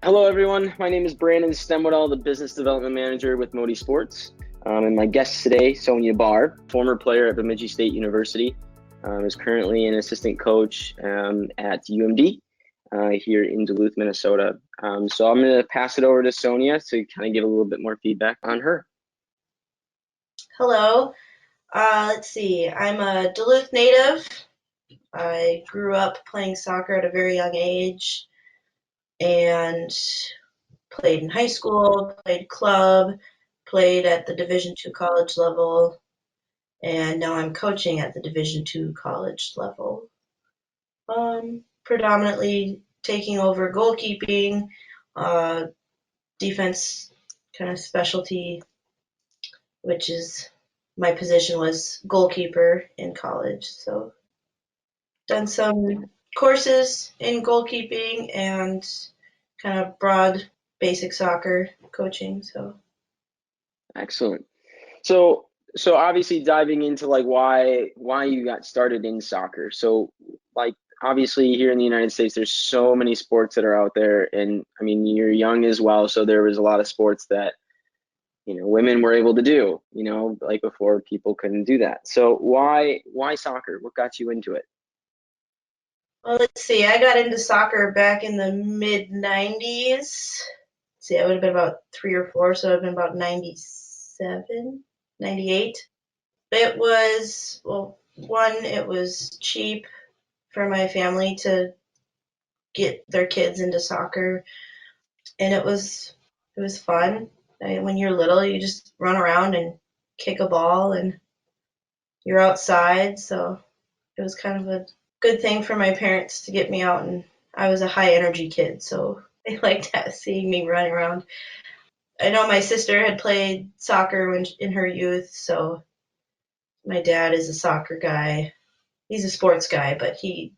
Hello, everyone. My name is Brandon Stemwedel, the Business Development Manager with MOTI Sports. And my guest today, Sonja Barr, former player at Bemidji State University, is currently an assistant coach at UMD here in Duluth, Minnesota. So I'm going to pass it over to Sonya to kind of give a little bit more feedback on her. Hello. Let's see. I'm a Duluth native. I grew up playing soccer at a very young age and played in high school, played club, played at the Division II college level, and now I'm coaching at the Division II college level. Predominantly taking over goalkeeping, defense kind of specialty, which is my position was goalkeeper in college. So done some courses in goalkeeping and kind of broad basic soccer coaching. So Excellent. So obviously diving into like why you got started in soccer. So like obviously here in the United States, there's so many sports that are out there, and I mean you're young as well, so there was a lot of sports that women were able to do, like before people couldn't do that. So why soccer? What got you into it? well, let's see. I got into soccer back in the mid '90s. See, I would have been about 3 or 4, so I've been about 97, 98. It was, well, one, it was cheap for my family to get their kids into soccer, and it was fun. When you're little, you just run around and kick a ball, and you're outside, so it was kind of a good thing for my parents to get me out, and I was a high energy kid, so they liked seeing me running around. I know my sister had played soccer in her youth, so my dad is a soccer guy. He's a sports guy, but he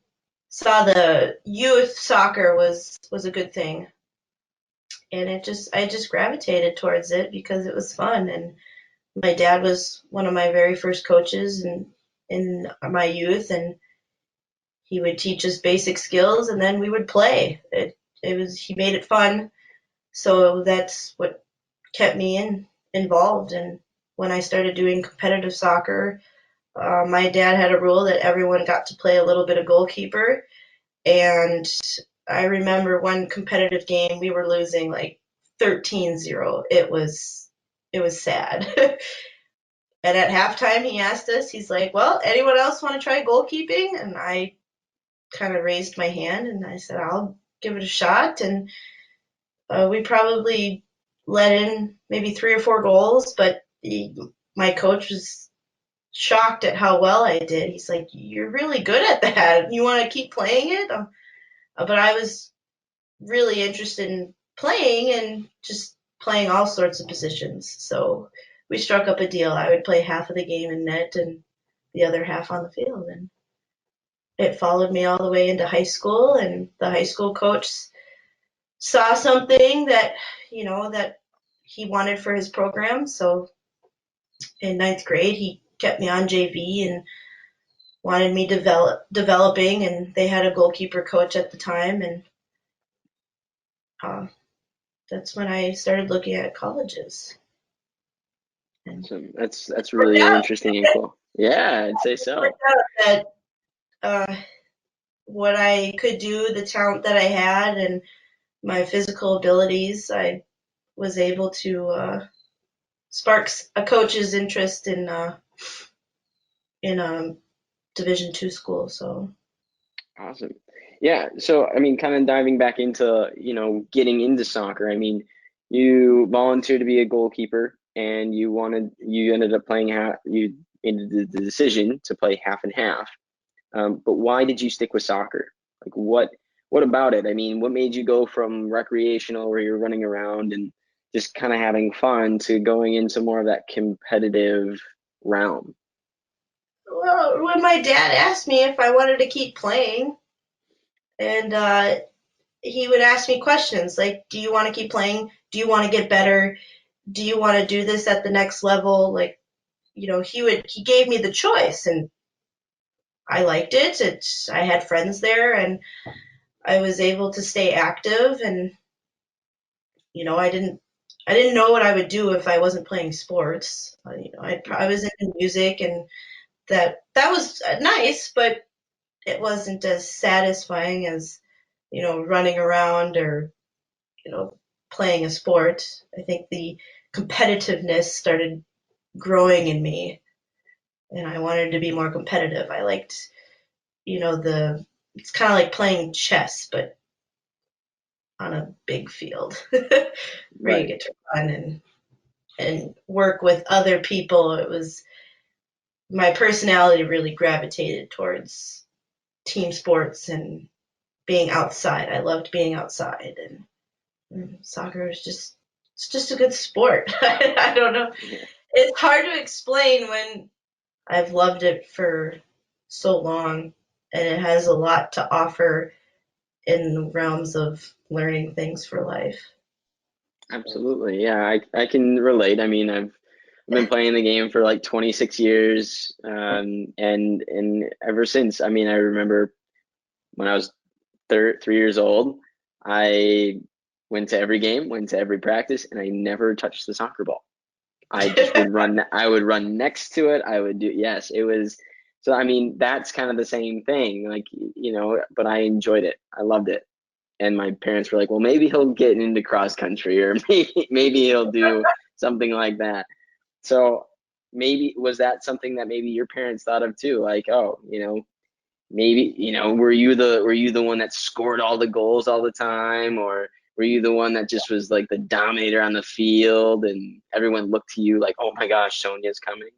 saw the youth soccer was a good thing, and I just gravitated towards it because it was fun. And my dad was one of my very first coaches in my youth, and he would teach us basic skills, and then we would play. He made it fun, so that's what kept me involved. And when I started doing competitive soccer, my dad had a rule that everyone got to play a little bit of goalkeeper, and I remember one competitive game we were losing like 13-0. It was sad. And at halftime he asked us, he's like, "Well, anyone else want to try goalkeeping?" And I kind of raised my hand and I said, "I'll give it a shot." And we probably let in maybe 3 or 4 goals, but my coach was shocked at how well I did. He's like, "You're really good at that. You want to keep playing it?" But I was really interested in playing and just playing all sorts of positions. So we struck up a deal. I would play half of the game in net and the other half on the field. And it followed me all the way into high school. And the high school coach saw something that he wanted for his program. So in ninth grade, he kept me on JV and wanted me developing. And they had a goalkeeper coach at the time. And uh, that's when I started looking at colleges. And So that's worked really out. interesting and cool. Yeah, I'd say It worked so. out that what I could do, the talent that I had, and my physical abilities, I was able to spark a coach's interest in Division II school. So Awesome. Yeah, so I mean, kind of diving back into, getting into soccer. I mean, you volunteered to be a goalkeeper and you ended up playing you made the decision to play half and half. But why did you stick with soccer? Like what about it? I mean, what made you go from recreational where you're running around and just kind of having fun to going into more of that competitive realm? well, when my dad asked me if I wanted to keep playing, and he would ask me questions like, "Do you want to keep playing? Do you want to get better? Do you want to do this at the next level?" Like, he gave me the choice, and I liked it. I had friends there, and I was able to stay active, and I didn't know what I would do if I wasn't playing sports. I was into music, and that was nice, but it wasn't as satisfying as running around or playing a sport. I think the competitiveness started growing in me, and I wanted to be more competitive. I liked, the it's kind of like playing chess, but on a big field where you Right. get to run and work with other people. It was my personality really gravitated towards team sports and being outside. I loved being outside, and soccer is just a good sport. I don't know. Yeah. It's hard to explain when I've loved it for so long, and it has a lot to offer in the realms of learning things for life. Absolutely. Yeah, I can relate. I mean, I've been playing the game for like 26 years, and ever since. I mean, I remember when I was 3 years old, I went to every game, went to every practice, and I never touched the soccer ball. I just would run. I would run next to it. I would do. Yes, it was. So I mean, that's kind of the same thing. Like, but I enjoyed it. I loved it. And my parents were like, well, maybe he'll get into cross country, or maybe he'll do something like that. So maybe was that something that maybe your parents thought of too? Like, oh, maybe, were you the one that scored all the goals all the time, or were you the one that just was like the dominator on the field and everyone looked to you like, oh my gosh, Sonya's coming?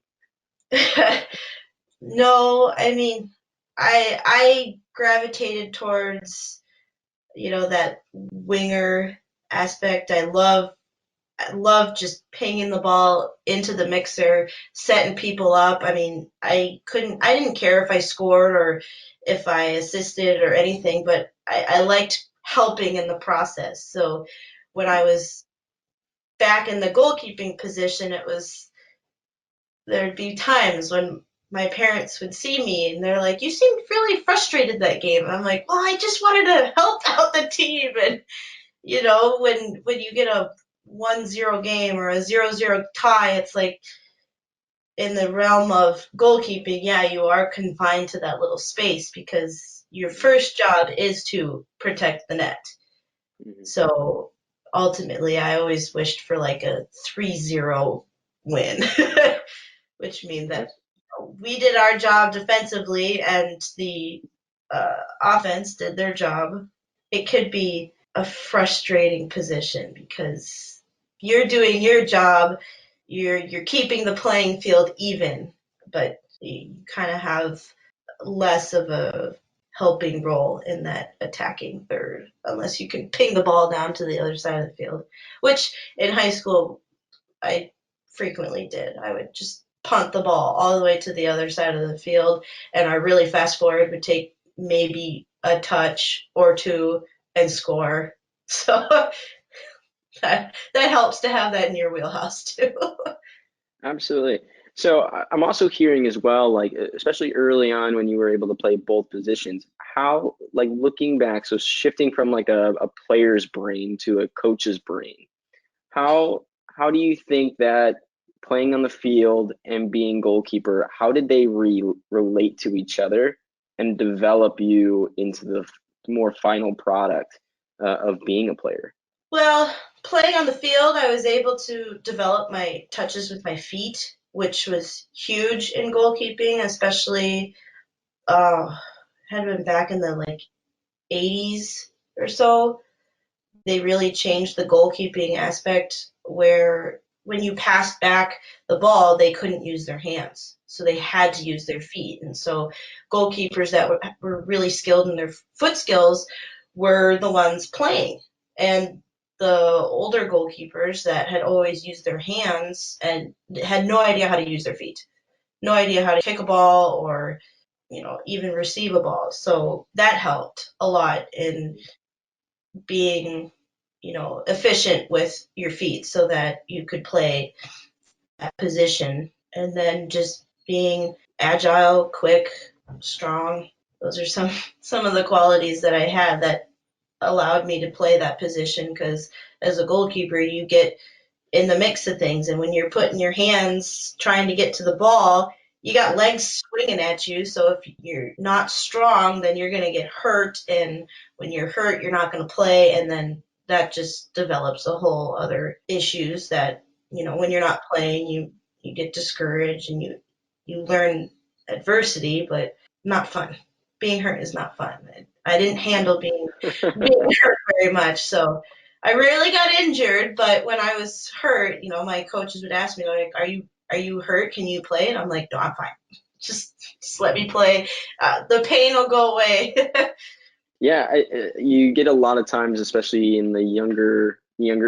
No, I mean, I gravitated towards that winger aspect. I love just pinging the ball into the mixer, setting people up. I mean, I didn't care if I scored or if I assisted or anything, but I liked helping in the process. So when I was back in the goalkeeping position, there'd be times when my parents would see me and they're like, "You seemed really frustrated that game." And I'm like, "Well, I just wanted to help out the team." And when you get a 1-0 game or a 0-0 tie, it's like in the realm of goalkeeping, yeah, you are confined to that little space because your first job is to protect the net. Mhm. So ultimately, I always wished for like a 3-0 win, which means that we did our job defensively and the offense did their job. It could be a frustrating position because you're doing your job, you're keeping the playing field even, but you kind of have less of a helping role in that attacking third unless you can ping the ball down to the other side of the field, which in high school I frequently did. I would just punt the ball all the way to the other side of the field, and our really fast forward would take maybe a touch or two and score. So that helps to have that in your wheelhouse too. Absolutely. So I'm also hearing as well, like especially early on when you were able to play both positions, how like looking back, so shifting from like a player's brain to a coach's brain, how do you think that playing on the field and being goalkeeper, how did they relate to each other and develop you into the more final product of being a player? Well, playing on the field, I was able to develop my touches with my feet, which was huge in goalkeeping, especially had been back in the like 80s or so. They really changed the goalkeeping aspect where when you passed back the ball, they couldn't use their hands. So they had to use their feet. And so goalkeepers that were really skilled in their foot skills were the ones playing. And the older goalkeepers that had always used their hands and had no idea how to use their feet, no idea how to kick a ball or, even receive a ball. So that helped a lot in being, efficient with your feet so that you could play that position. And then just being agile, quick, strong. Those are some of the qualities that I had that allowed me to play that position because as a goalkeeper, you get in the mix of things. And when you're putting your hands trying to get to the ball, you got legs swinging at you. So if you're not strong, then you're going to get hurt. And when you're hurt, you're not going to play. And then that just develops a whole other issues that, when you're not playing, you get discouraged and you learn adversity, but not fun. Being hurt is not fun. I didn't handle being hurt very much. So I rarely got injured, but when I was hurt, my coaches would ask me like, "Are you hurt? Can you play?" And I'm like, "No, I'm fine. Just let me play. The pain will go away." Yeah, you get a lot of times, especially in the younger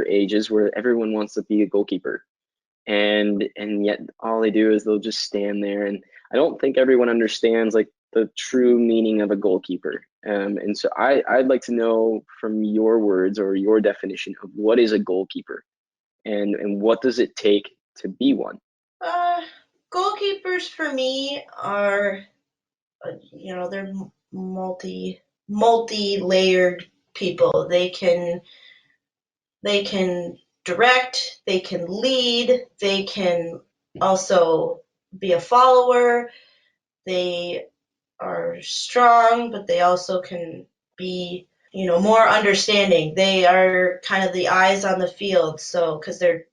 ages, where everyone wants to be a goalkeeper, and yet all they do is they'll just stand there. And I don't think everyone understands like the true meaning of a goalkeeper. And so I'd like to know from your words or your definition of what is a goalkeeper, and what does it take to be one? uh, Goalkeepers for me are, they're multi-layered people. They can direct, they can lead, they can also be a follower. They are strong, but they also can be, more understanding. They are kind of the eyes on the field, so because they're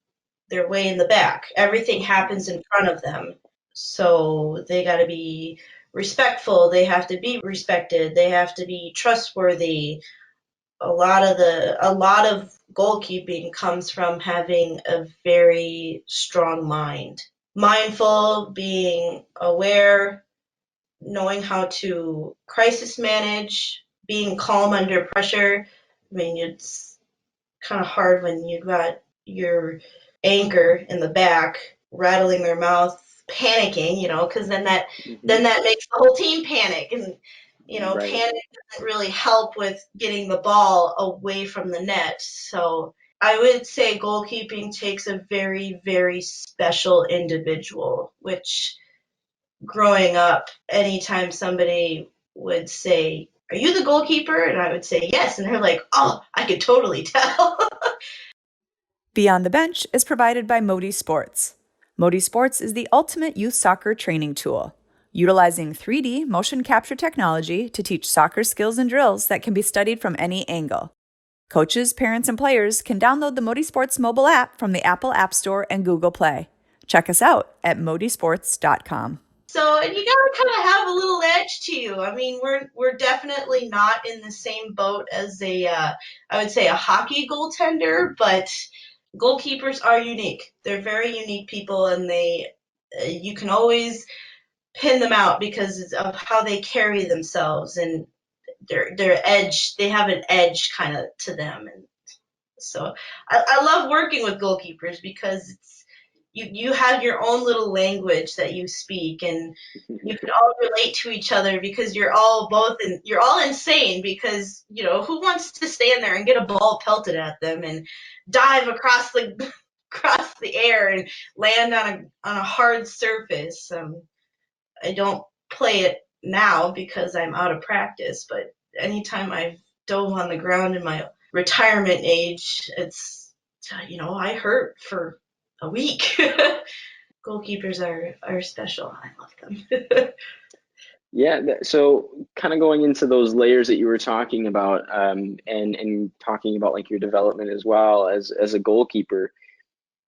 way in the back. Everything happens in front of them. So they got to be respectful, they have to be respected, they have to be trustworthy. A lot of goalkeeping comes from having a very strong mind. Mindful, being aware, knowing how to crisis manage, being calm under pressure. I mean, it's kind of hard when you've got your anchor in the back rattling their mouth, panicking, because then Hmm. that makes the whole team panic, and Right. panic doesn't really help with getting the ball away from the net. So I would say goalkeeping takes a very, very special individual, which growing up, anytime somebody would say, "Are you the goalkeeper?" And I would say, "Yes." And they're like, "Oh, I could totally tell." Beyond the Bench is provided by MOTI Sports. MOTI Sports is the ultimate youth soccer training tool, utilizing 3D motion capture technology to teach soccer skills and drills that can be studied from any angle. Coaches, parents, and players can download the MOTI Sports mobile app from the Apple App Store and Google Play. Check us out at motisports.com. So, and you gotta kind of have a little edge to you. I mean, we're definitely not in the same boat as I would say a hockey goaltender, but goalkeepers are unique. They're very unique people, and you can always pin them out because of how they carry themselves and their edge. They have an edge kind of to them, and so I love working with goalkeepers because you have your own little language that you speak, and you can all relate to each other because you're all insane because who wants to stand there and get a ball pelted at them and dive across the across the air and land on a hard surface. I don't play it now because I'm out of practice, but anytime I've dove on the ground in my retirement age, I hurt for a week. Goalkeepers are special. I love them. Yeah, so kind of going into those layers that you were talking about, and talking about like your development as well as a goalkeeper,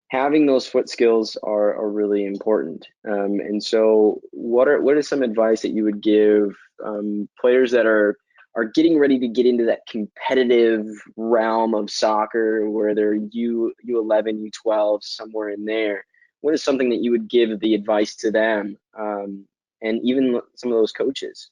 having those foot skills are really important. And so, what are some advice that you would give players that are getting ready to get into that competitive realm of soccer, where they're U11, U12, somewhere in there? What is something that you would give the advice to them, and even some of those coaches?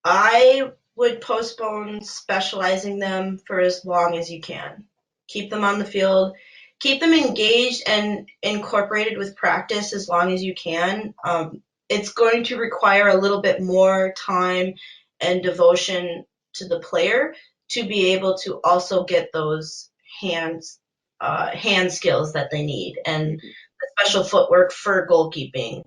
I would postpone specializing them for as long as you can. Keep them on the field, keep them engaged and incorporated with practice as long as you can. It's going to require a little bit more time and devotion to the player to be able to also get those hand skills that they need and Mhm. the special footwork for goalkeeping.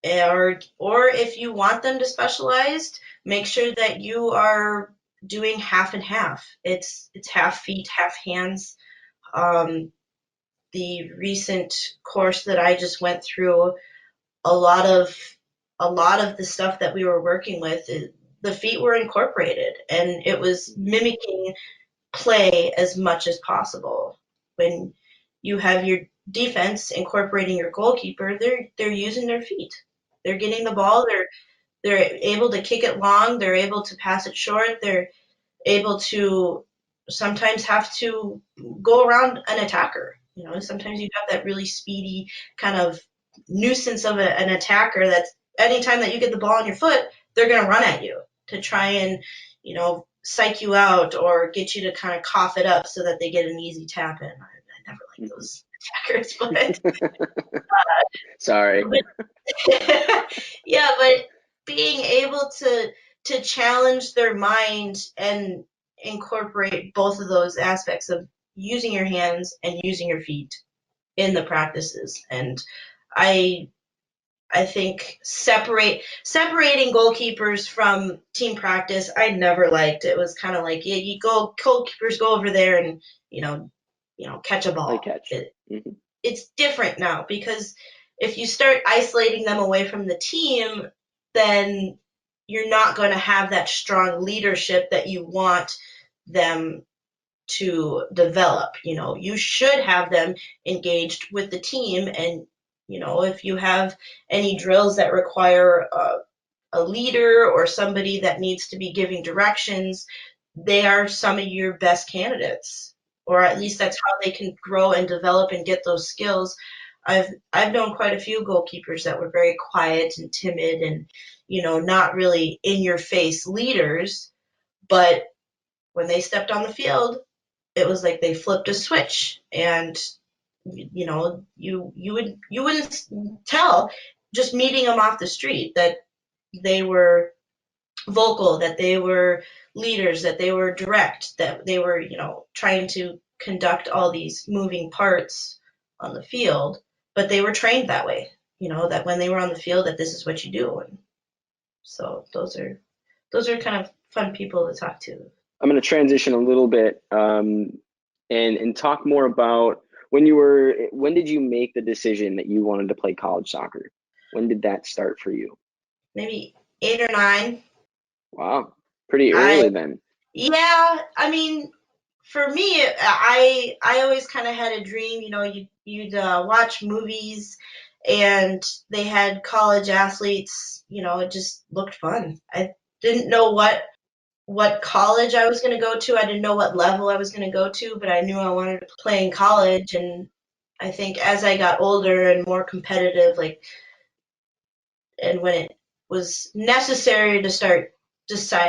Or if you want them to specialize, make sure that you are doing half and half. It's half feet, half hands. The recent course that I just went through, a lot of the stuff that we were working with, the feet were incorporated, and it was mimicking play as much as possible. When you have your defense incorporating your goalkeeper, they're using their feet. They're getting the ball. They're able to kick it long. They're able to pass it short. They're able to sometimes have to go around an attacker. Sometimes you have that really speedy kind of nuisance of an attacker that's anytime that you get the ball on your foot, they're going to run at you to try and, psych you out or get you to kind of cough it up so that they get an easy tap in. I never liked those attackers, but Sorry. yeah, but being able to challenge their mind and incorporate both of those aspects of using your hands and using your feet in the practices. And I think separating goalkeepers from team practice, I never liked. It was kind of like, yeah, goalkeepers go over there and catch a ball. Catch. It's different now because if you start isolating them away from the team, then you're not going to have that strong leadership that you want them to develop. You should have them engaged with the team, and if you have any drills that require a leader or somebody that needs to be giving directions, they are some of your best candidates, or at least that's how they can grow and develop and get those skills. I've known quite a few goalkeepers that were very quiet and timid and not really in your face leaders, but when they stepped on the field, it was like they flipped a switch, and you wouldn't tell just meeting them off the street that they were vocal, that they were leaders, that they were direct, that they were trying to conduct all these moving parts on the field, but they were trained that way, that when they were on the field that this is what you do. And so those are kind of fun people to talk to. I'm going to transition a little bit and talk more about when did you make the decision that you wanted to play college soccer? When did that start for you? Maybe 8 or 9. Wow, pretty early then. Yeah, I mean, for me, I always kind of had a dream. You'd watch movies, and they had college athletes. It just looked fun. I didn't know what college I was going to go to. I didn't know what level I was going to go to, but I knew I wanted to play in college. And I think as I got older and more competitive, and when it was necessary to start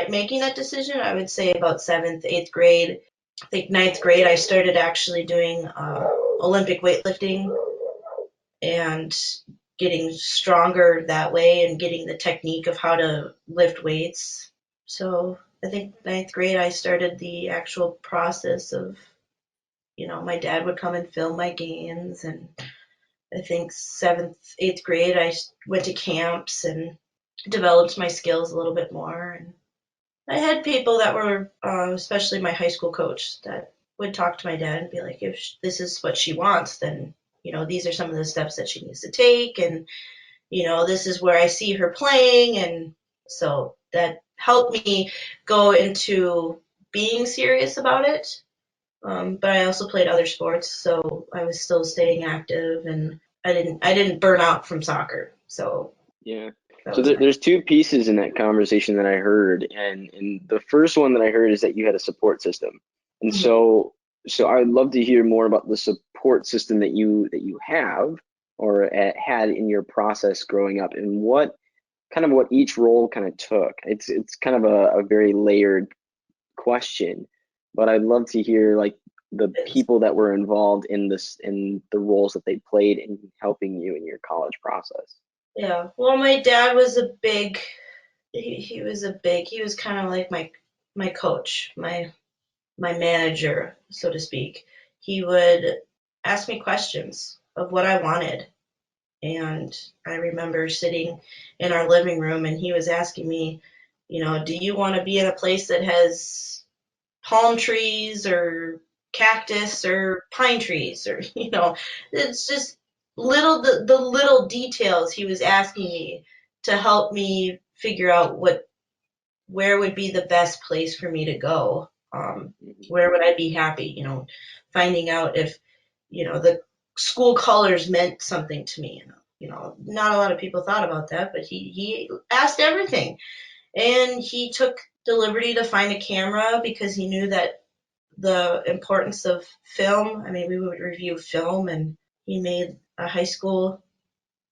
making that decision, I would say about 7th, 8th grade. I think 9th grade I started actually doing Olympic weightlifting and getting stronger that way and getting the technique of how to lift weights. So I think 9th grade I started the actual process of, my dad would come and film my games, and I think 7th, 8th grade I went to camps and developed my skills a little bit more. And I had people that were, especially my high school coach, that would talk to my dad and be like, if this is what she wants, then, these are some of the steps that she needs to take. And, this is where I see her playing. And so that helped me go into being serious about it. But I also played other sports, so I was still staying active, and I didn't burn out from soccer. So yeah. So there's two pieces in that conversation that I heard, and the first one that I heard is that you had a support system, and so I'd love to hear more about the support system that you have or had in your process growing up, and what each role kind of took. It's kind of a very layered question, but I'd love to hear like the people that were involved in the roles that they played in helping you in your college process. Yeah, well, my dad was he was kind of like my coach, my manager, so to speak. He would ask me questions of what I wanted. And I remember sitting in our living room, and he was asking me, Do you want to be in a place that has palm trees or cactus or pine trees or, it's just the little details he was asking me to help me figure out where would be the best place for me to go. Where would I be happy? Finding out if, the school colors meant something to me. Not a lot of people thought about that, but he asked everything. And he took the liberty to find a camera because he knew that the importance of film. I mean, we would review film, and he made a high school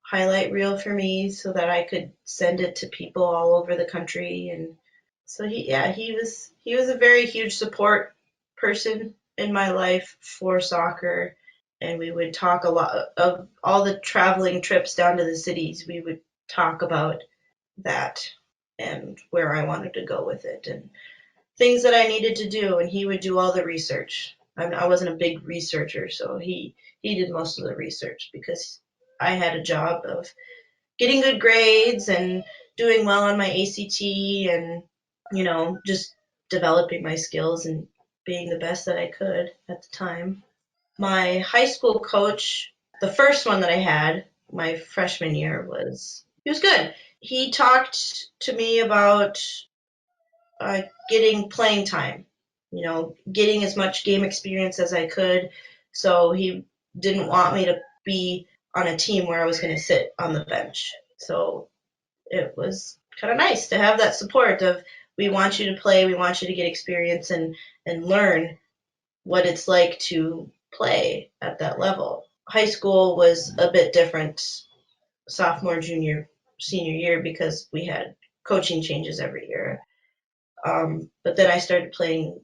highlight reel for me so that I could send it to people all over the country. And so he was a very huge support person in my life for soccer. And we would talk a lot of all the traveling trips down to the cities. We would talk about that and where I wanted to go with it and things that I needed to do. And he would do all the research. I wasn't a big researcher, so he did most of the research because I had a job of getting good grades and doing well on my ACT and, just developing my skills and being the best that I could at the time. My high school coach, the first one that I had my freshman year, he was good. He talked to me about getting playing time, getting as much game experience as I could. So he didn't want me to be on a team where I was going to sit on the bench. So it was kind of nice to have that support of, we want you to play, we want you to get experience and learn what it's like to play at that level. High school was a bit different sophomore, junior, senior year because we had coaching changes every year. But then I started playing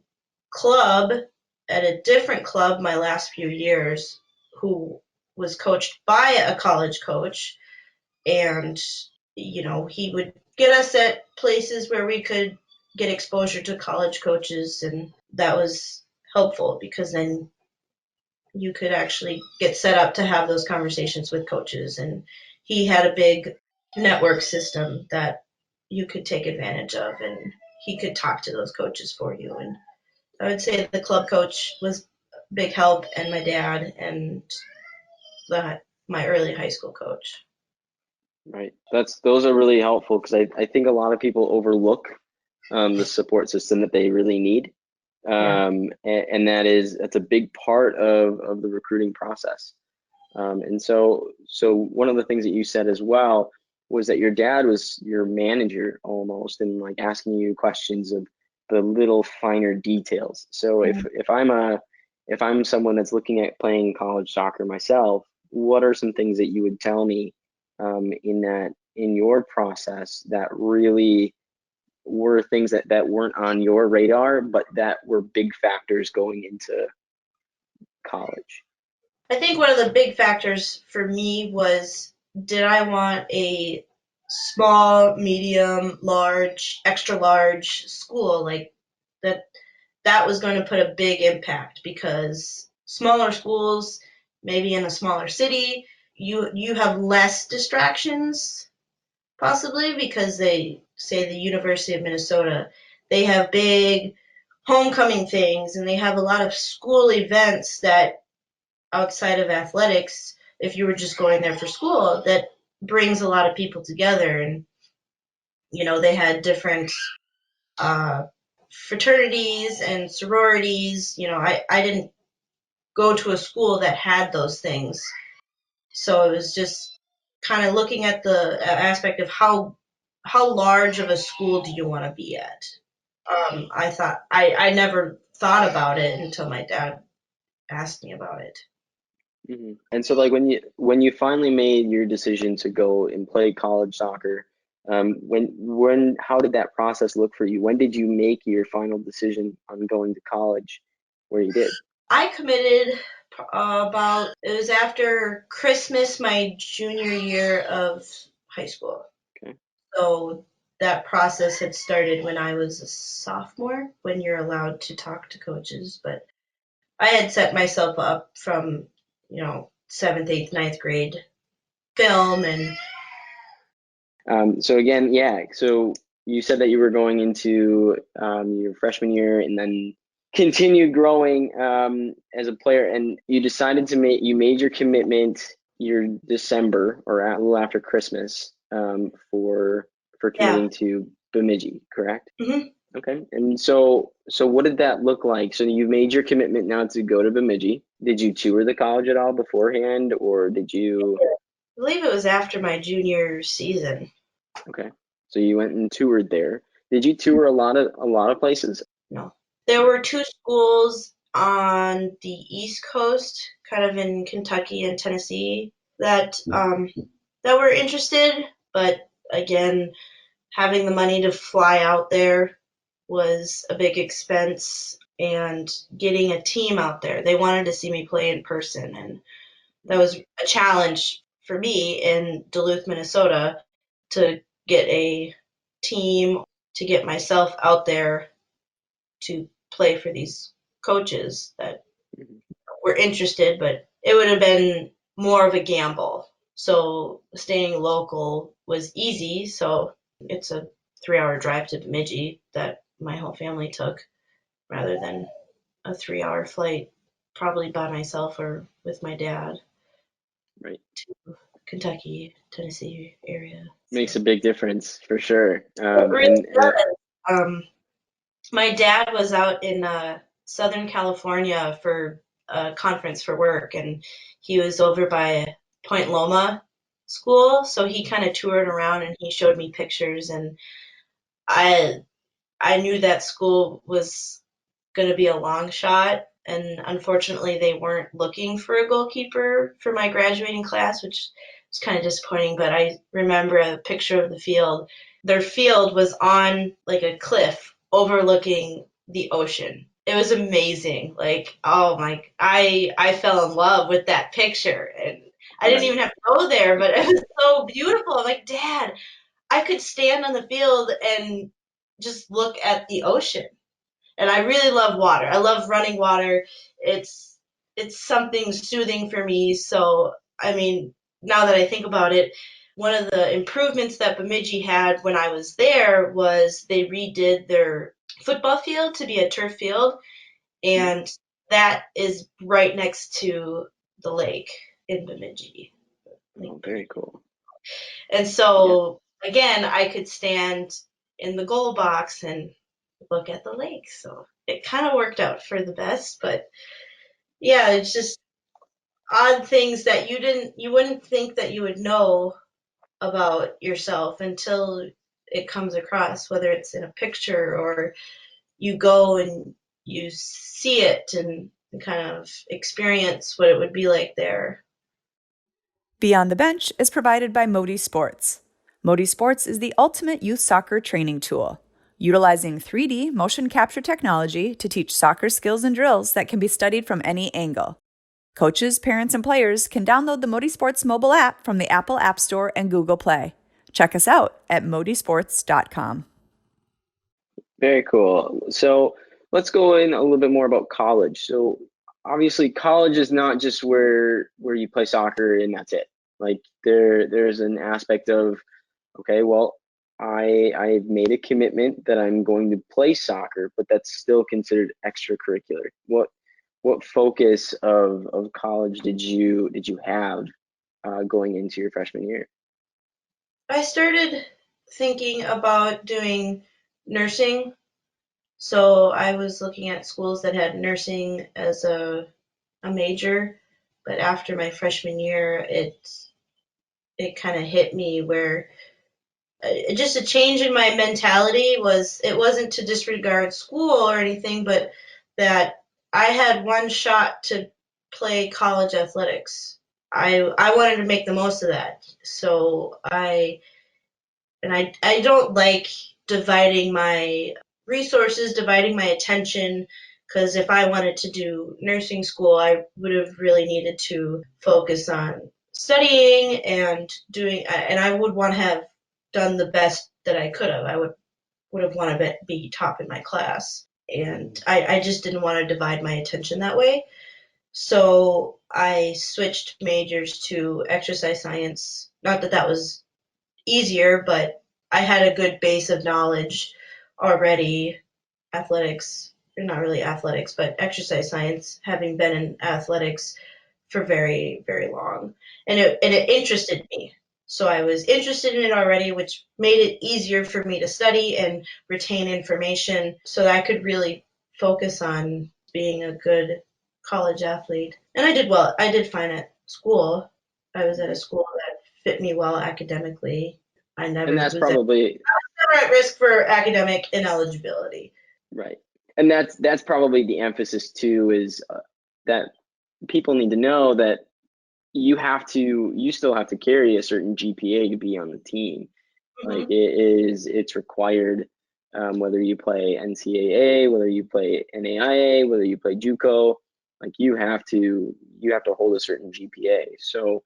club at a different club my last few years, who was coached by a college coach. And, he would get us at places where we could get exposure to college coaches. And that was helpful because then you could actually get set up to have those conversations with coaches. And he had a big network system that you could take advantage of, and he could talk to those coaches for you. And I would say the club coach was a big help, and my dad, and my early high school coach. Right. Those are really helpful because I think a lot of people overlook the support system that they really need. And that's a big part of the recruiting process. And so one of the things that you said as well was that your dad was your manager almost, and like asking you questions of the little finer details. So if I'm someone that's looking at playing college soccer myself, what are some things that you would tell me in your process that really were things that weren't on your radar, but that were big factors going into college? I think one of the big factors for me was, did I want a small, medium, large, extra large school like that? That was going to put a big impact because smaller schools, maybe in a smaller city, you have less distractions possibly because they say the University of Minnesota, they have big homecoming things and they have a lot of school events that outside of athletics, if you were just going there for school, that brings a lot of people together. And they had different fraternities and sororities. I didn't go to a school that had those things, so it was just kind of looking at the aspect of how large of a school do you want to be at. I never thought about it until my dad asked me about it. Mm-hmm. And so like when you finally made your decision to go and play college soccer, how did that process look for you? When did you make your final decision on going to college where you did? I committed it was after Christmas my junior year of high school. Okay. So that process had started when I was a sophomore, when you're allowed to talk to coaches. But I had set myself up from, 7th, 8th, 9th grade film. And so again, yeah. So you said that you were going into your freshman year and then continued growing as a player, and you decided to made your commitment your December or a little after Christmas for Yeah. committing to Bemidji, correct? Hmm. Okay. And so what did that look like? So you made your commitment now to go to Bemidji. Did you tour the college at all beforehand, or did you? I believe it was after my junior season. Okay. So you went and toured there. Did you tour a lot of places? No. There were two schools on the East Coast, kind of in Kentucky and Tennessee, that were interested, but again, having the money to fly out there was a big expense, and getting a team out there. They wanted to see me play in person, and that was a challenge for me in Duluth, Minnesota, to get a team, to get myself out there to play for these coaches that Mhm. were interested, but it would have been more of a gamble. So staying local was easy. So it's a 3-hour drive to Bemidji that my whole family took rather than a 3-hour flight, probably by myself or with my dad, Right. to Kentucky, Tennessee area. Makes So a big difference for sure. it really And does. My dad was out in Southern California for a conference for work, and he was over by Point Loma school, so he kind of toured around and he showed me pictures, and I I knew that school was going to be a long shot, and unfortunately they weren't looking for a goalkeeper for my graduating class, which was kind of disappointing, but I remember a picture of the field. Their field was on like a cliff overlooking the ocean. It was amazing. Like, oh my, I fell in love with that picture, and I didn't even right. have to go there, but it was so beautiful. I'm like, Dad, I could stand on the field and just look at the ocean. And I really love water. I love running water. It's it's something soothing for me. So, I mean, now that I think about it, one of the improvements that Bemidji had when I was there was they redid their football field to be a turf field, Mhm. and that is right next to the lake in Bemidji. Oh, Lake very Bemidji. cool. And Yeah. so again, I could stand in the goal box and look at the lake. So it kind of worked out for the best, but yeah, it's just odd things that you wouldn't think that you would know about yourself until it comes across, whether it's in a picture or you go and you see it and kind of experience what it would be like there. Beyond the Bench is provided by MOTI Sports. MOTI Sports is the ultimate youth soccer training tool, utilizing 3D motion capture technology to teach soccer skills and drills that can be studied from any angle. Coaches, parents, and players can download the MOTI Sports mobile app from the Apple App Store and Google Play. Check us out at motisports.com. Very cool. So let's go in a little bit more about college. So obviously college is not just where you play soccer and that's it. Like there's an aspect of, okay, well, I've made a commitment that I'm going to play soccer, but that's still considered extracurricular. What focus of college did you have going into your freshman year? I started thinking about doing nursing. So I was looking at schools that had nursing as a major, but after my freshman year, it kind of hit me where just a change in my mentality was it wasn't to disregard school or anything, but that I had one shot to play college athletics. I wanted to make the most of that. So I don't like dividing my resources, dividing my attention, because if I wanted to do nursing school, I would have really needed to focus on studying and and I would want to have done the best that I could have. I would have wanted to be top in my class, and Mhm. I just didn't want to divide my attention that way. So I switched majors to exercise science. Not that that was easier, but I had a good base of knowledge already, athletics, or not really athletics, but exercise science, having been in athletics for very, very long. And it interested me. So I was interested in it already, which made it easier for me to study and retain information so that I could really focus on being a good college athlete. And I did well. I did fine at school. I was at a school that fit me well academically. I And never that's was probably never at risk for academic ineligibility. right. And that's probably the emphasis too, is that people need to know that you still have to carry a certain GPA to be on the team. Like Mm-hmm. it's required, whether you play NCAA, whether you play NAIA, whether you play JUCO, like you have to hold a certain GPA. So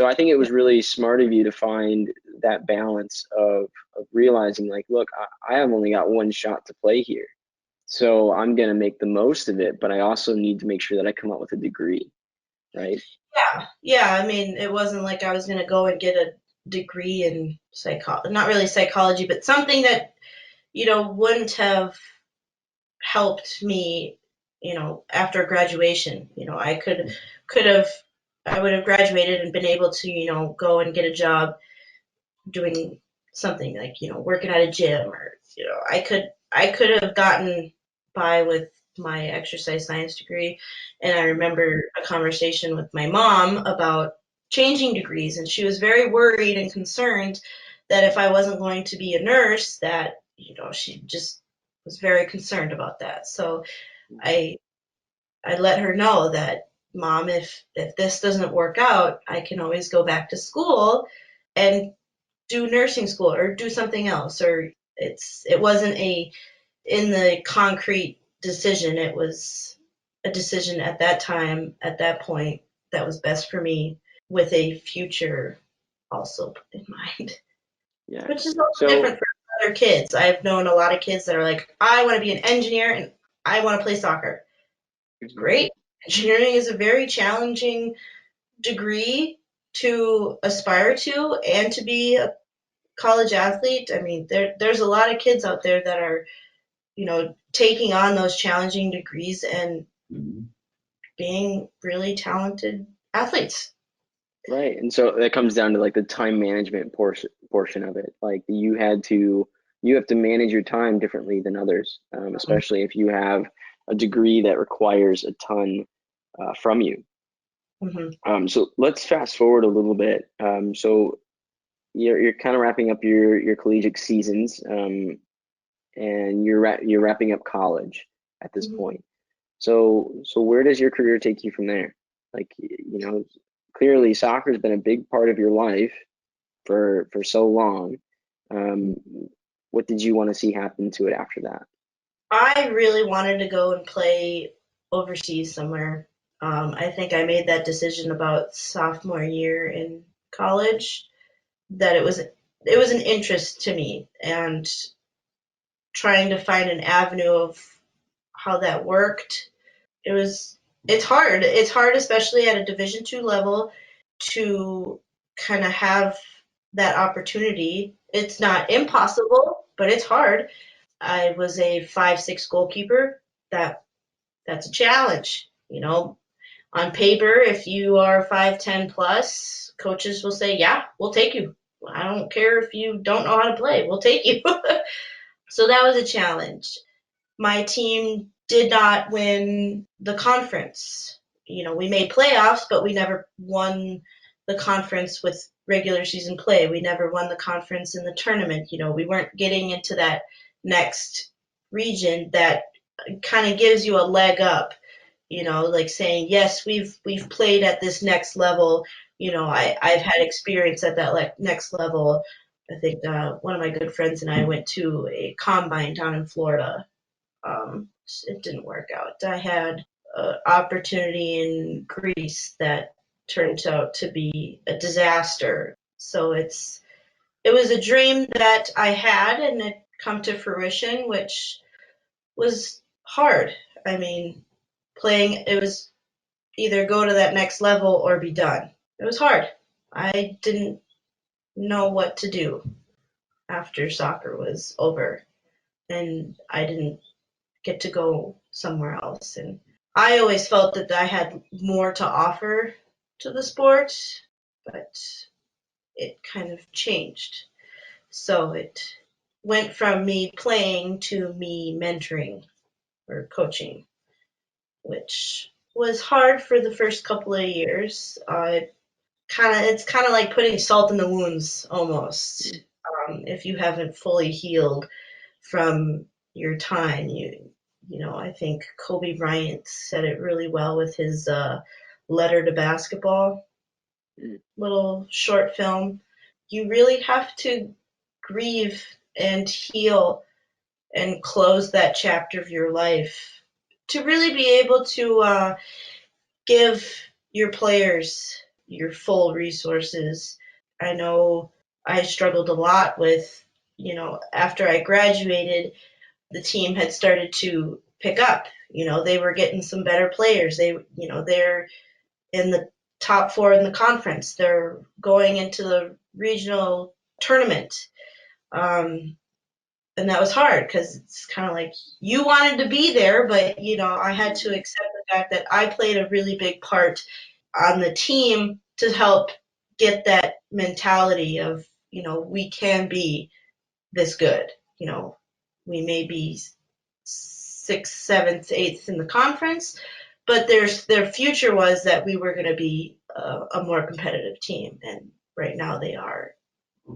I think it was really smart of you to find that balance of realizing, like, look, I have only got one shot to play here. So I'm gonna make the most of it, but I also need to make sure that I come up with a degree, right? Yeah. I mean, it wasn't like I was going to go and get a degree in not really psychology, but something that, wouldn't have helped me, after graduation. I would have graduated and been able to, go and get a job doing something like, working at a gym or, I could have gotten by with my exercise science degree. And I remember a conversation with my mom about changing degrees, and she was very worried and concerned that if I wasn't going to be a nurse, that, she just was very concerned about that. So I I let her know that, Mom, if this doesn't work out, I can always go back to school and do nursing school or do something else. Or it wasn't a in the concrete decision. It was a decision at that time, at that point, that was best for me, with a future also in mind, Yeah. which is also So different for other kids. I've known a lot of kids that are like, I want to be an engineer and I want to play soccer. mhm, Great. Engineering is a very challenging degree to aspire to and to be a college athlete. I mean, there's a lot of kids out there that are, taking on those challenging degrees and being really talented athletes. right. And so that comes down to like the time management portion of it. Like you have to manage your time differently than others, especially if you have a degree that requires a ton from you. Mm-hmm. So let's fast forward a little bit. So you're kind of wrapping up your collegiate seasons, and you're wrapping up college at this Mm-hmm. point. So where does your career take you from there? Like, clearly soccer's been a big part of your life for so long. Um, what did you want to see happen to it after that? I really wanted to go and play overseas somewhere. I think I made that decision about sophomore year in college, that it was an interest to me, and trying to find an avenue of how that worked. It was it's hard. It's hard, especially at a Division II level, to kind of have that opportunity. It's not impossible, but it's hard. I was a 5'6" goalkeeper. That's a challenge. On paper, if you are 5'10" plus, coaches will say, "Yeah, we'll take you. I don't care if you don't know how to play. We'll take you." So that was a challenge. My team did not win the conference. We made playoffs, but we never won the conference with regular season play. We never won the conference in the tournament. We weren't getting into that next region that kind of gives you a leg up. Like saying, yes, we've played at this next level. I've had experience at that next level. I think one of my good friends and I went to a combine down in Florida. It didn't work out. I had an opportunity in Greece that turned out to be a disaster. So it was a dream that I had, and it come to fruition, which was hard. I mean, it was either go to that next level or be done. It was hard. I didn't know what to do. after soccer was over, and I didn't get to go somewhere else. And I always felt that I had more to offer to the sport, but it kind of changed. So it went from me playing to me mentoring or coaching, which was hard for the first couple of years. It's kind of like putting salt in the wounds almost. If you haven't fully healed from your time, I think Kobe Bryant said it really well with his letter to basketball little short film. You really have to grieve and heal and close that chapter of your life to really be able to give your players your full resources. I know I struggled a lot with, after I graduated, the team had started to pick up. They were getting some better players. They're in the top 4 in the conference. They're going into the regional tournament. And that was hard because it's kind of like you wanted to be there, but I had to accept the fact that I played a really big part on the team to help get that mentality of we can be this good. We may be 6th, 7th, 8th in the conference, but their future was that we were going to be a more competitive team, and right now they are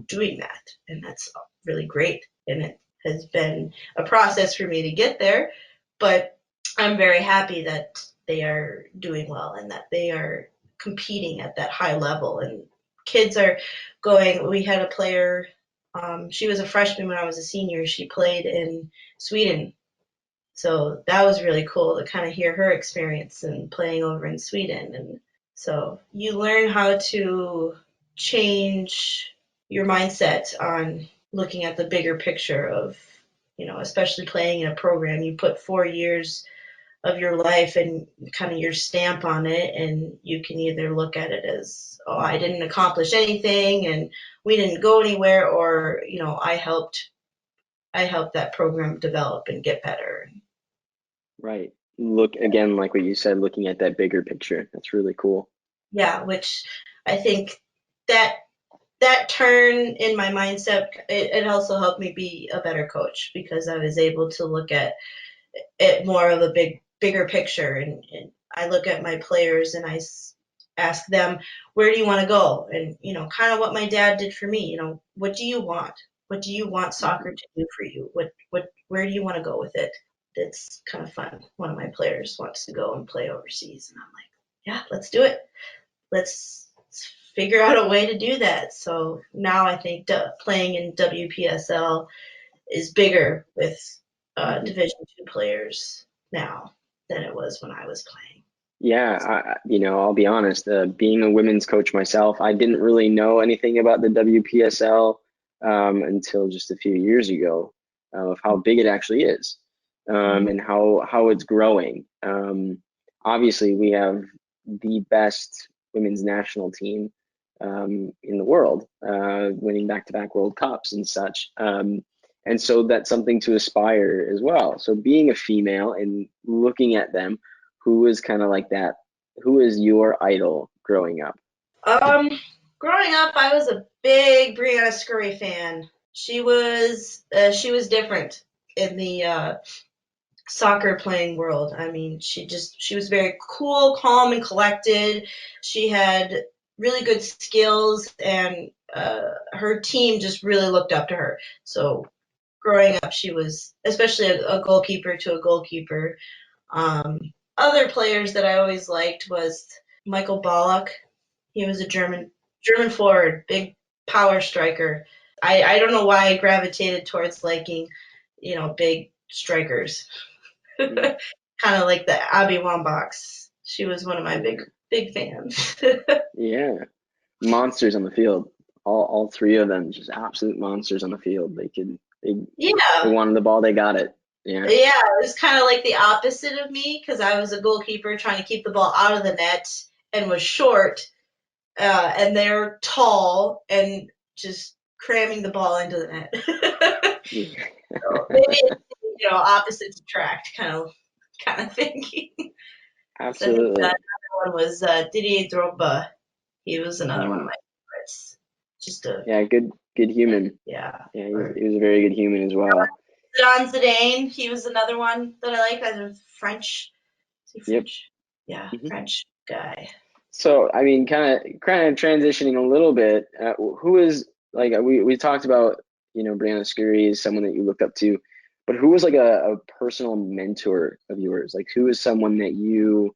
doing that, and that's really great. And it has been a process for me to get there, but I'm very happy that they are doing well and that they are competing at that high level. And kids are going. We had a player. She was a freshman when I was a senior. She played in Sweden. So that was really cool to kind of hear her experience in playing over in Sweden. And so you learn how to change your mindset on looking at the bigger picture of, especially playing in a program. You put 4 years of your life and kind of your stamp on it, and you can either look at it as, oh, I didn't accomplish anything and we didn't go anywhere, or, I helped that program develop and get better. Right. Look again, like what you said, looking at that bigger picture. That's really cool. Yeah, which I think that turn in my mindset, it also helped me be a better coach because I was able to look at it more of a bigger picture. And I look at my players and I ask them, where do you want to go? And, kind of what my dad did for me, what do you want? What do you want soccer to do for you? Where do you want to go with it? It's kind of fun. One of my players wants to go and play overseas, and I'm like, yeah, let's do it. Let's figure out a way to do that. So now I think playing in WPSL is bigger with Division II players now than it was when I was playing. Yeah, I'll be honest. Being a women's coach myself, I didn't really know anything about the WPSL until just a few years ago of how big it actually is and how it's growing. Obviously, we have the best women's national team in the world, winning back-to-back World Cups and such. And so that's something to aspire as well. So being a female and looking at them, who is kind of like that? Who is your idol growing up? Growing up, I was a big Brianna Scurry fan. She was different in the soccer playing world. I mean, she was very cool, calm, and collected. She had really good skills, and her team just really looked up to her. So growing up, she was especially a goalkeeper to a goalkeeper. Other players that I always liked was Michael Ballack. He was a German forward, big power striker. I don't know why I gravitated towards liking, big strikers. Kind of like the Abby Wambachs. She was one of my big fans. Yeah, monsters on the field. All three of them, just absolute monsters on the field. They wanted the ball, they got it. Yeah. Yeah, it was kind of like the opposite of me because I was a goalkeeper trying to keep the ball out of the net and was short, and they're tall and just cramming the ball into the net. Yeah. So maybe it's, opposites attract kind of thinking. So I think Absolutely. another one was Didier Drogba. He was another one of my favorites. Just a Yeah, good human. yeah. Yeah, he was a very good human as well. Zidane Zidane, he was another one that I liked. I was French. Is he Yep. French? Yeah, hmm French guy. So, I mean, kind of transitioning a little bit, who is like we talked about, Brianna Scurry is someone that you looked up to, but who was like a personal mentor of yours? Like, who is someone that you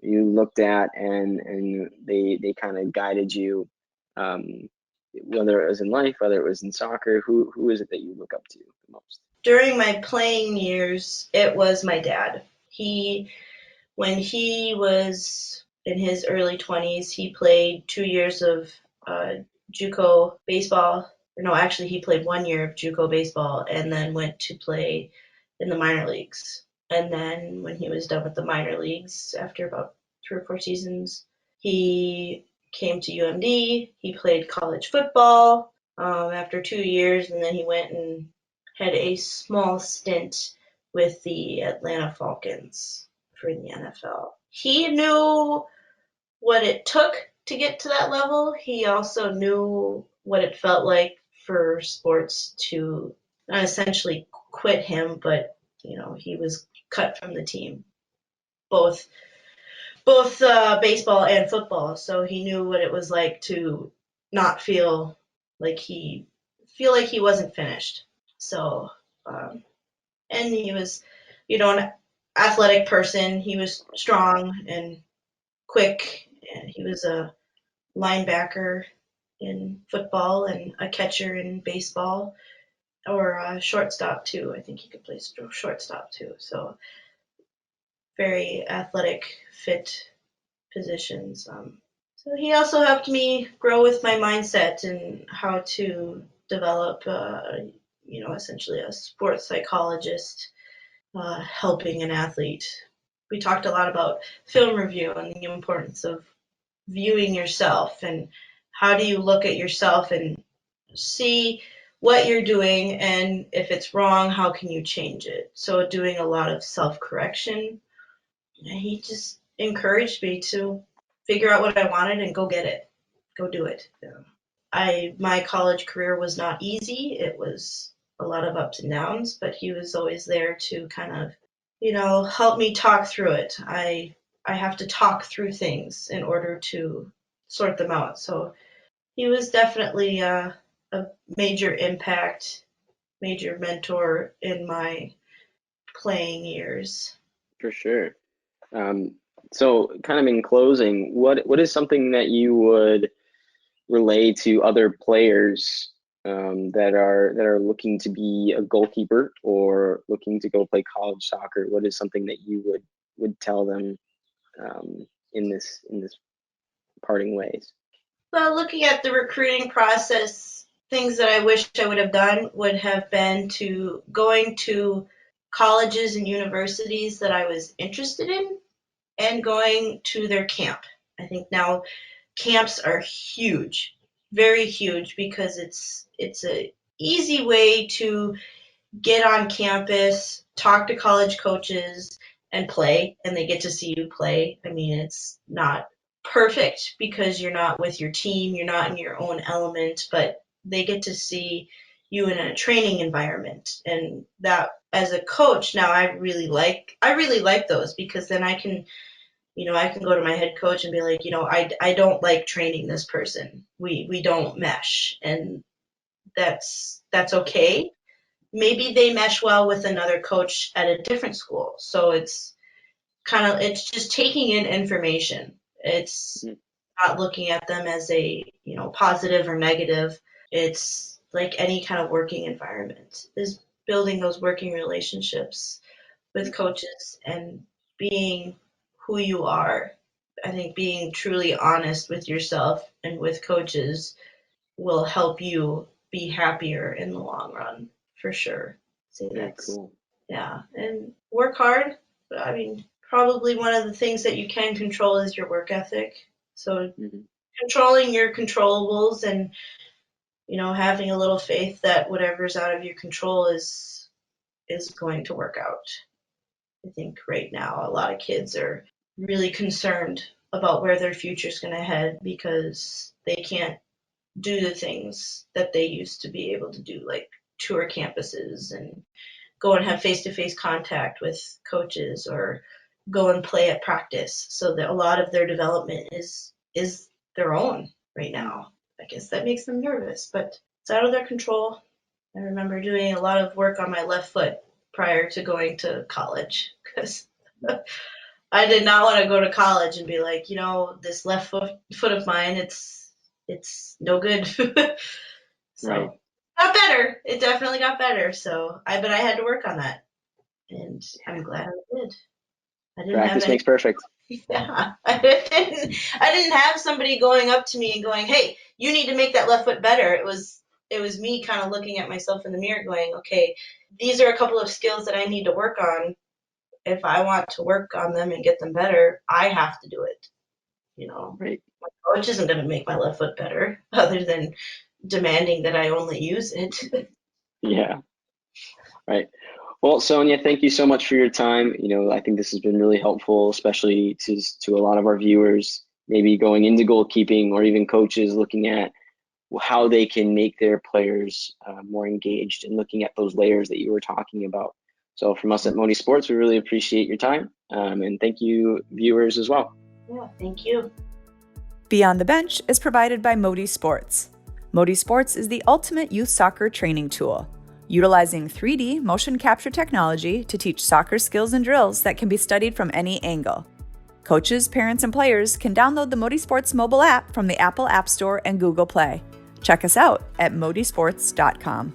looked at and they kind of guided you, um, whether it was in life, whether it was in soccer? Who is it that you look up to the most? During my playing years, it was my dad. When he was in his early 20s, he played 2 years of JUCO baseball. No, actually, he played 1 year of JUCO baseball and then went to play in the minor leagues. And then when he was done with the minor leagues, after about 3 or 4 seasons, he came to UMD. He played college football after 2 years, and then he went and had a small stint with the Atlanta Falcons for the NFL. He knew what it took to get to that level. He also knew what it felt like for sports to not essentially quit him, but he was cut from the team, both baseball and football. So he knew what it was like to not like he feel like he wasn't finished. So and he was, an athletic person. He was strong and quick, and he was a linebacker in football and a catcher in baseball, or a shortstop too. I think he could play shortstop too. So very athletic, fit positions. So he also helped me grow with my mindset and how to develop, essentially a sports psychologist helping an athlete. We talked a lot about film review and the importance of viewing yourself and how do you look at yourself and see what you're doing, and if it's wrong, how can you change it? So doing a lot of self-correction. He just encouraged me to figure out what I wanted and go get it, go do it. My college career was not easy. It was a lot of ups and downs, but he was always there to kind of, help me talk through it. I have to talk through things in order to sort them out. So he was definitely a major impact, major mentor in my playing years. For sure. So, kind of in closing, what is something that you would relay to other players, that are looking to be a goalkeeper or looking to go play college soccer? What is something that you would tell them, in this parting ways? Well, looking at the recruiting process, things that I wish I would have done would have been to going to colleges and universities that I was interested in and going to their camp. I think now camps are huge, very huge, because it's a easy way to get on campus, talk to college coaches, and play, and they get to see you play. I mean, it's not perfect because you're not with your team, you're not in your own element, but they get to see you in a training environment. And that, as a coach now, I really like those, because then I can go to my head coach and be like, I don't like training this person. We don't mesh, and that's okay. Maybe they mesh well with another coach at a different school. So it's just taking in information. It's Mhm. not looking at them as a, positive or negative. It's like any kind of working environment, is building those working relationships with coaches and being who you are. I think being truly honest with yourself and with coaches will help you be happier in the long run, for sure. See, Very cool. yeah, and work hard. I mean, probably one of the things that you can control is your work ethic. So hmm controlling your controllables and having a little faith that whatever's out of your control is going to work out. I think right now a lot of kids are really concerned about where their future is going to head because they can't do the things that they used to be able to do, like tour campuses and go and have face-to-face contact with coaches or go and play at practice. So that a lot of their development is their own right now. I guess that makes them nervous, but it's out of their control. I remember doing a lot of work on my left foot prior to going to college because I did not want to go to college and be like, this left foot of mine, it's no good. So Right. got better. It definitely got better. But I had to work on that, and I'm glad I did. I didn't have Practice makes perfect. Yeah, I didn't have somebody going up to me and going, "Hey, you need to make that left foot better." It was me kind of looking at myself in the mirror, going, "Okay, these are a couple of skills that I need to work on. If I want to work on them and get them better, I have to do it." Right. My coach isn't going to make my left foot better, other than demanding that I only use it. Yeah. Right. Well, Sonia, thank you so much for your time. I think this has been really helpful, especially to a lot of our viewers, maybe going into goalkeeping or even coaches looking at how they can make their players more engaged and looking at those layers that you were talking about. So from us at MOTI Sports, we really appreciate your time. And thank you, viewers, as well. Yeah, thank you. Beyond the Bench is provided by MOTI Sports. MOTI Sports is the ultimate youth soccer training tool, utilizing 3D motion capture technology to teach soccer skills and drills that can be studied from any angle. Coaches, parents, and players can download the MOTI Sports mobile app from the Apple App Store and Google Play. Check us out at motisports.com.